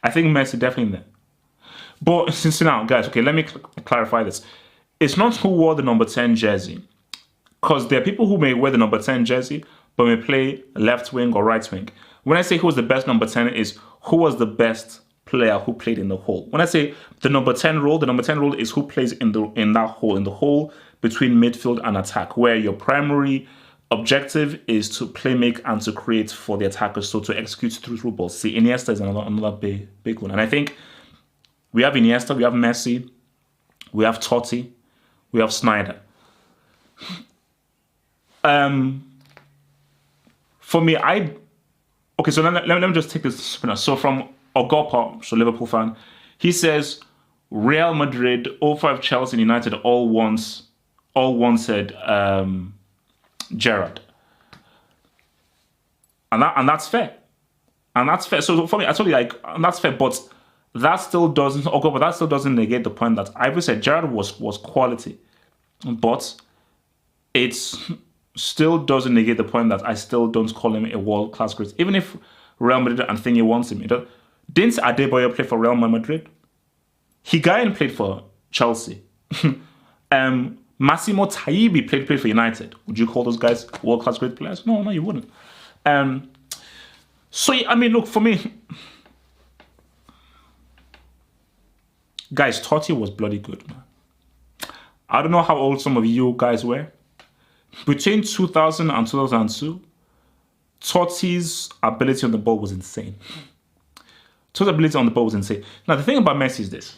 I think Messi definitely in there. But since now, guys, okay, let me clarify this. It's not who wore the number 10 jersey. Because there are people who may wear the number 10 jersey, but may play left wing or right wing. When I say who was the best number 10 is who was the best player who played in the hole. When I say the number 10 role, is who plays in that hole between midfield and attack, where your primary objective is to play, make, and to create for the attackers, so to execute through balls. See, Iniesta is another big one. And I think we have Iniesta, we have Messi, we have Totti, we have Sneijder. For me, so let me just take this. So from Ogopa, so Liverpool fan, he says Real Madrid, 05 Chelsea and United all wanted Gerrard. And that's fair. So for me, I totally that's fair, but that still doesn't negate the point that I've said Gerrard was quality. But it still doesn't negate the point that I still don't call him a world-class great. Even if Real Madrid and Thingy wants him. Didn't Adebayo play for Real Madrid? Higuain played for Chelsea. Massimo Taibi played for United. Would you call those guys world-class great players? No, you wouldn't. So, I mean, look, for me, guys, Totti was bloody good, man. I don't know how old some of you guys were. Between 2000 and 2002, Totti's ability on the ball was insane. Now, the thing about Messi is this.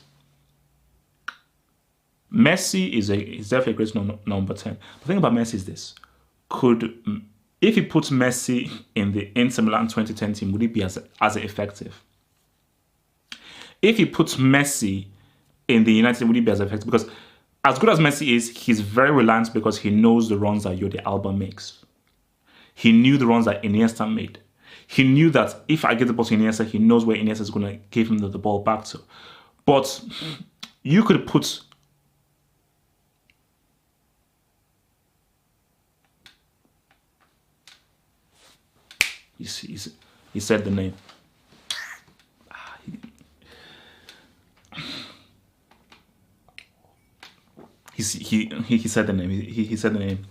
Messi is definitely a great number 10. The thing about Messi is this. If he puts Messi in the Inter Milan 2010 team, would he be as effective? If he puts Messi in the United, would he be as effective? Because as good as Messi is, he's very reliant because he knows the runs that Jordi Alba makes. He knew the runs that Iniesta made. He knew that if I get the ball to Iniesta, he knows where Iniesta is going to give him the ball back to. But you could put... He said the name. He said the name. He said the name.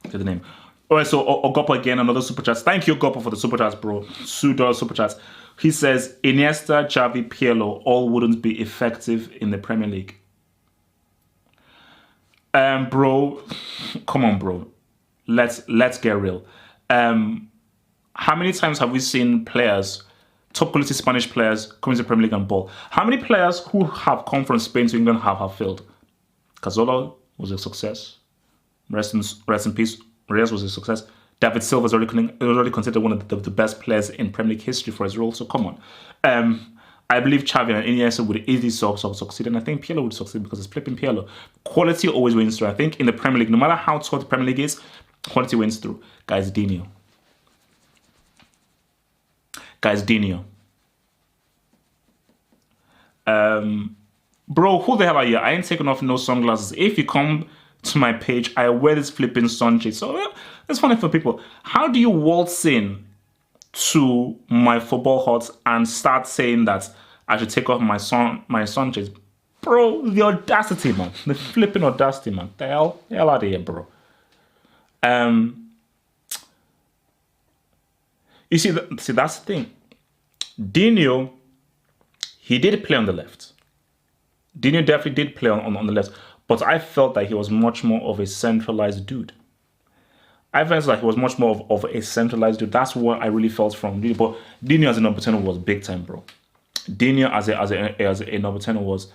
He said the name. All right, so Ogopo again, another super chat. Thank you, Ogopo, for the super chats, bro. $2 super chats. He says Iniesta, Xavi, Pirlo all wouldn't be effective in the Premier League. Bro, come on, bro. Let's get real. How many times have we seen players, top quality Spanish players, come into the Premier League and ball? How many players who have come from Spain to England have failed? Cazorla was a success. Rest in peace. Reyes was a success. David Silva is already considered one of the best players in Premier League history for his role. So come on. I believe Xavi and Iniesta would easily succeed, and I think Pirlo would succeed because it's flipping Pirlo. Quality always wins through. I think in the Premier League, no matter how tough the Premier League is, quality wins through. Guys, Dini. Bro, who the hell are you? I ain't taking off no sunglasses. If you come to my page, I wear this flipping sunshade. So it's funny for people. How do you waltz in to my football hut and start saying that I should take off my sunshades? Bro, the audacity, man. The flipping audacity, man. The hell out of here, bro. You see, that's the thing. Dino, he did play on the left. Dino definitely did play on the left. But I felt that he was much more of a centralized dude. I felt like he was much more of a centralized dude. That's what I really felt from Dino. But Dino as a number 10 was big time, bro. Dino as a number 10 was,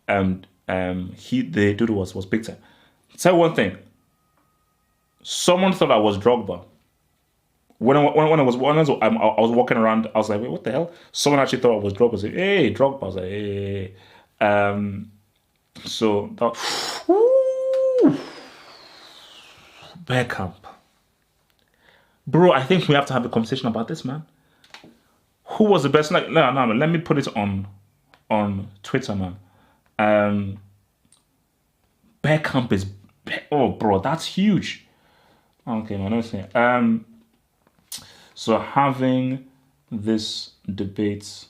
the dude was big time. Tell you one thing. Someone thought I was Drogba. When I was walking around, I was like, wait, what the hell? Someone actually thought I was Drogba. I was like, hey, Drogba. I was like, hey. So that, Bergkamp, bro. I think we have to have a conversation about this, man. Who was the best? Like, no. Let me put it on Twitter, man. Bergkamp is, oh, bro, that's huge. Okay, man. Let's see. So having this debate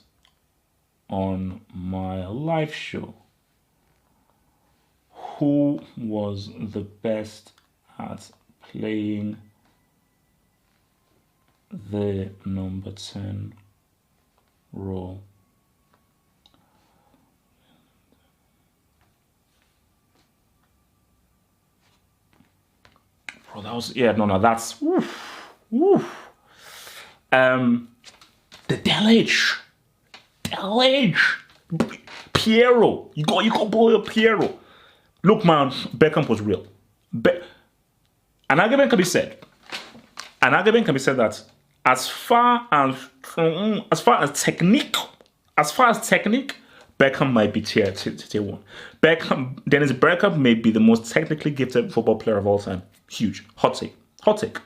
on my live show. Who was the best at playing the number 10 role? Bro, that was, that's, woof. The Delich. Piero. You got boy Piero. Look, man, Beckham was real. An argument can be said. That as far as technique, Beckham might be tier 1. Dennis Bergkamp may be the most technically gifted football player of all time. Huge. Hot take.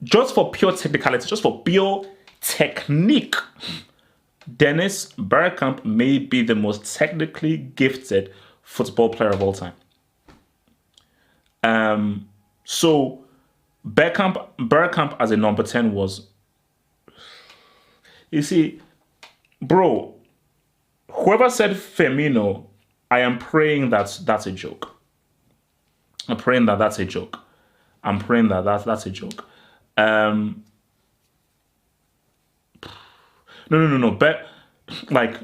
Just for pure technicality, just for pure technique, Dennis Bergkamp may be the most technically gifted football player of all time. So Bergkamp as a number 10 was, you see, bro, whoever said Firmino, I am praying that that's a joke. I'm praying that that's a joke. No. Like,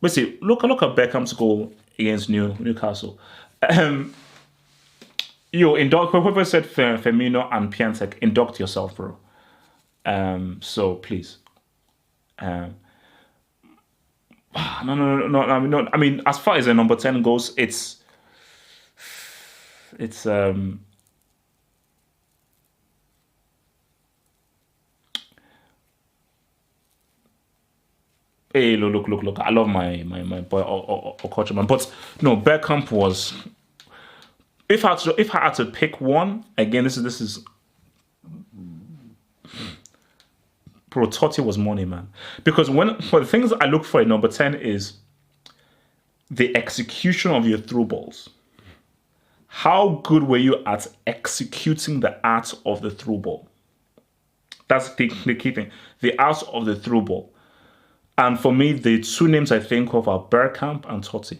let's see. Look at Beckham's goal against Newcastle. Whoever said Firmino and Piatek, induct yourself, bro. So please. No. I mean, as far as a number 10 goes, it's hey, look. I love my boy Okocha, man. But no, Bergkamp was. If I had to pick one, again, this is bro, Totti was money, man. Because for the things I look for in number 10 is the execution of your through balls. How good were you at executing the art of the through ball? That's the key thing. The art of the through ball. And for me, the two names I think of are Bergkamp and Totti.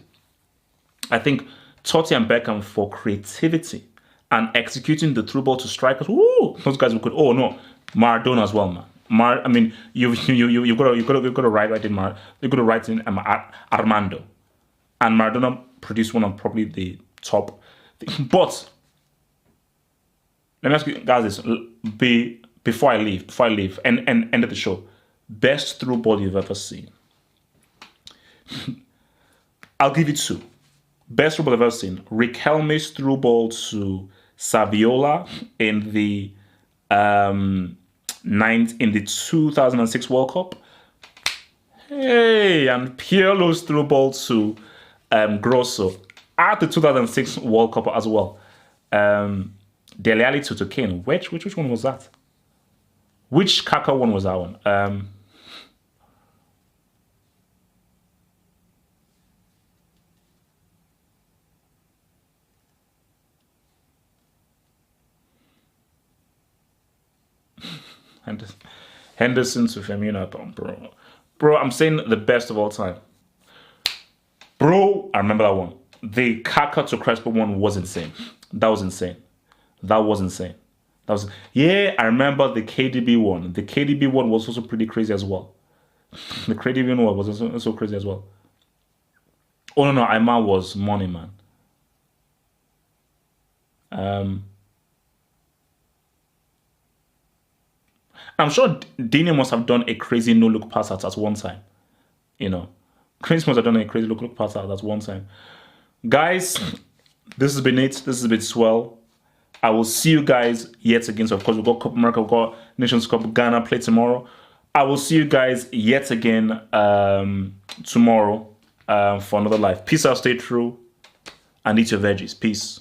I think Totti and Beckham for creativity and executing the through ball to strikers. Woo! Those guys who could. Oh no, Maradona as well, man. I mean, you've got to write in you've got to write in Armando, and Maradona produced one of probably the top. But let me ask you guys this: before I leave, and end of the show, best through ball you've ever seen. I'll give you two. Best through ball I've ever seen. Riquelme's through ball to Saviola in the in the 2006 World Cup. Hey, and Pirlo's through ball to Grosso at the 2006 World Cup as well. Dele Alli to Kane. Which one was that? Which Kaka one was that one? Henderson to Firmino, bro. I'm saying the best of all time, bro. I remember that one. The Kaka to Crespo one was insane. That was insane. Yeah. I remember the KDB one. The KDB one was also pretty crazy as well. The KDB one was also crazy as well. Oh no, Aymar was money, man. I'm sure Dani must have done a crazy no-look pass out at one time. You know, Chris must have done a crazy no-look pass out at one time. Guys, this has been it. This has been swell. I will see you guys yet again. So, of course, we've got Copa America, we've got Nations Cup, Ghana play tomorrow. I will see you guys yet again tomorrow for another live. Peace out, stay true, and eat your veggies. Peace.